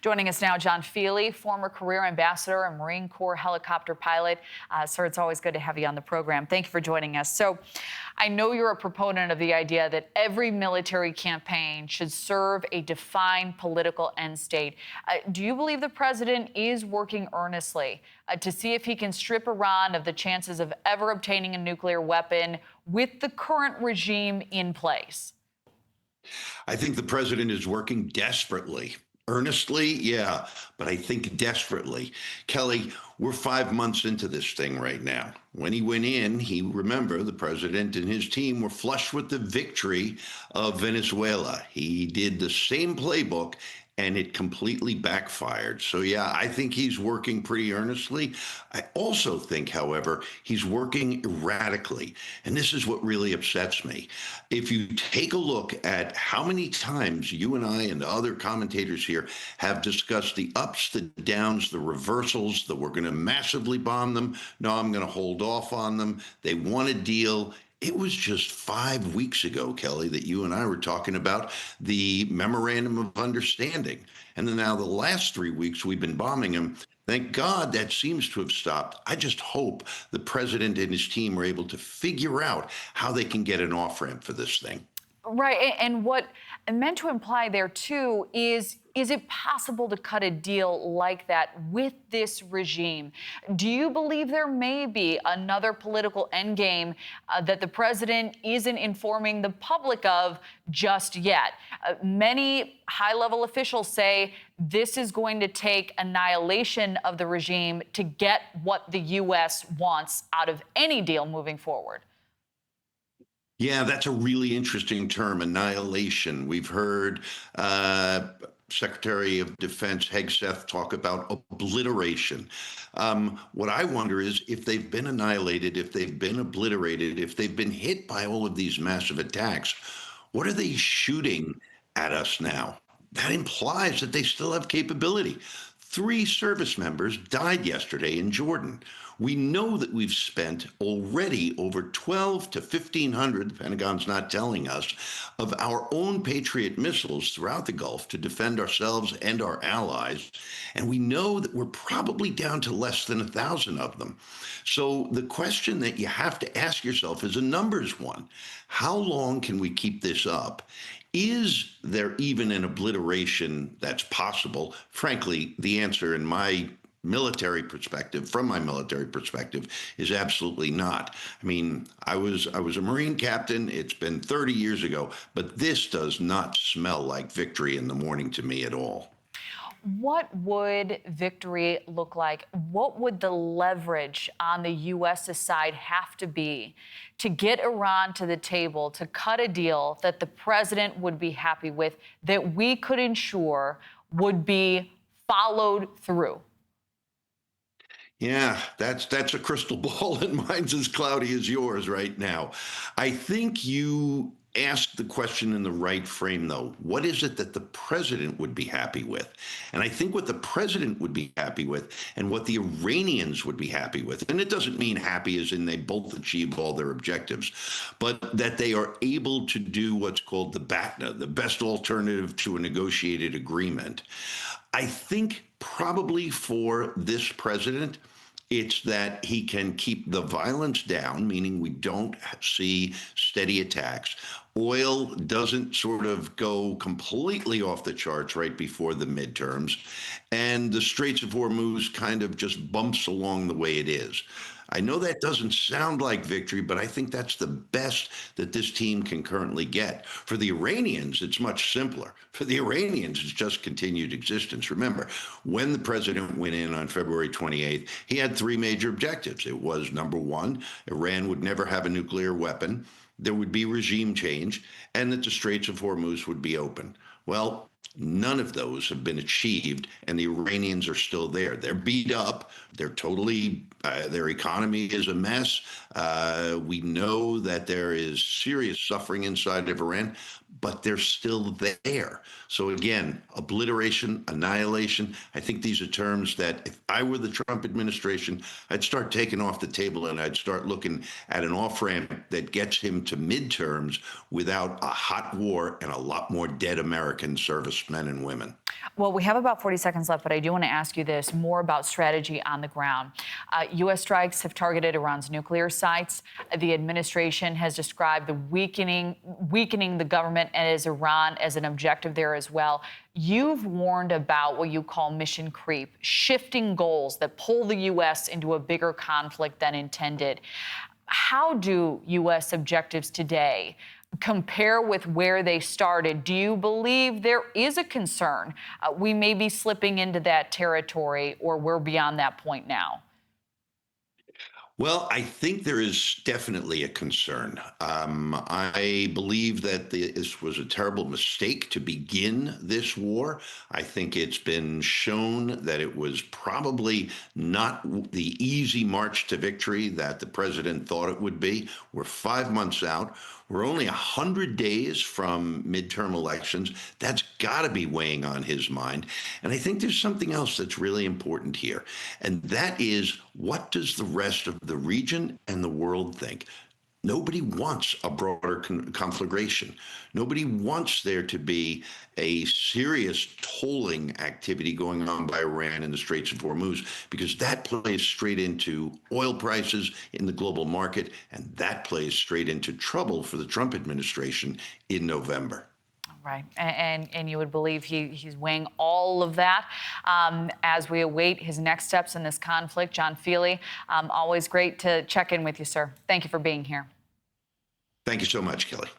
Joining us now, John Feeley, former career ambassador and Marine Corps helicopter pilot. Sir, it's always good to have you on the program. Thank you for joining us. So I know you're a proponent of the idea that every military campaign should serve a defined political end state. Do you believe the president is working earnestly to see if he can strip Iran of the chances of ever obtaining a nuclear weapon with the current regime in place? I think the president is working desperately. Earnestly, yeah, but I think desperately. Kelly, we're 5 months into this thing right now. When he went in, remember, the president and his team were flushed with the victory of Venezuela. He did the same playbook and it completely backfired. So, yeah, I think he's working pretty earnestly. I also think, however, he's working erratically. And this is what really upsets me. If you take a look at how many times you and I and other commentators here have discussed the ups, the downs, the reversals, that we're going to massively bomb them. No, I'm going to hold off on them. They want a deal. It was just 5 weeks ago, Kelly, that you and I were talking about the memorandum of understanding. And then now the last 3 weeks we've been bombing them. Thank God that seems to have stopped. I just hope the president and his team are able to figure out how they can get an off-ramp for this thing. Right. And what I meant to imply there, too, is it possible to cut a deal like that with this regime? Do you believe there may be another political endgame that the president isn't informing the public of just yet? Many high-level officials say this is going to take annihilation of the regime to get what the U.S. wants out of any deal moving forward. Yeah, that's a really interesting term, annihilation. We've heard Secretary of Defense Hegseth talk about obliteration. What I wonder is if they've been annihilated, if they've been obliterated, if they've been hit by all of these massive attacks, what are they shooting at us now? That implies that they still have capability. 3 service members died yesterday in Jordan. We know that we've spent already over 12 to 1,500, the Pentagon's not telling us, of our own Patriot missiles throughout the Gulf to defend ourselves and our allies. And we know that we're probably down to less than 1,000 of them. So the question that you have to ask yourself is a numbers one. How long can we keep this up? Is there even an obliteration that's possible? Frankly, the answer in my military perspective, from my military perspective, is absolutely not. I mean, I was a Marine captain. It's been 30 years ago, but this does not smell like victory in the morning to me at all. What would victory look like? What would the leverage on the U.S.'s side have to be to get Iran to the table, to cut a deal that the president would be happy with, that we could ensure would be followed through? Yeah, that's a crystal ball, and mine's as cloudy as yours right now. I think you asked the question in the right frame, though. What is it that the president would be happy with? And I think what the president would be happy with and what the Iranians would be happy with, and it doesn't mean happy as in they both achieved all their objectives, but that they are able to do what's called the BATNA, the best alternative to a negotiated agreement. I think probably for this president, it's that he can keep the violence down, meaning we don't see steady attacks. Oil doesn't sort of go completely off the charts right before the midterms. And the Straits of Hormuz kind of just bumps along the way it is. I know that doesn't sound like victory, but I think that's the best that this team can currently get. For the Iranians, it's much simpler. For the Iranians, it's just continued existence. Remember, when the president went in on February 28th, he had 3 major objectives. It was, number one, Iran would never have a nuclear weapon, there would be regime change, and that the Straits of Hormuz would be open. Well, none of those have been achieved, and the Iranians are still there. They're beat up. They're totally, their economy is a mess. We know that there is serious suffering inside of Iran, but they're still there. So again, obliteration, annihilation, I think these are terms that if I were the Trump administration, I'd start taking off the table and I'd start looking at an off-ramp that gets him to midterms without a hot war and a lot more dead American servicemen and women. Well, we have about 40 seconds left, but I do want to ask you this more about strategy on the ground. U.S. strikes have targeted Iran's nuclear sites. The administration has described the weakening the government as Iran as an objective there as well. You've warned about what you call mission creep, shifting goals that pull the U.S. into a bigger conflict than intended. How do U.S. objectives today compare with where they started? Do you believe there is a concern we may be slipping into that territory, or we're beyond that point now? Well, I think there is definitely a concern. I believe that this was a terrible mistake to begin this war. I think it's been shown that it was probably not the easy march to victory that the president thought it would be. We're 5 months out. We're only 100 days from midterm elections. That's got to be weighing on his mind. And I think there's something else that's really important here, and that is, what does the rest of the region and the world think? Nobody wants a broader conflagration. Nobody wants there to be a serious tolling activity going on by Iran in the Straits of Hormuz, because that plays straight into oil prices in the global market, and that plays straight into trouble for the Trump administration in November. Right. And you would believe he's weighing all of that as we await his next steps in this conflict. John Feeley, always great to check in with you, sir. Thank you for being here. Thank you so much, Kelly.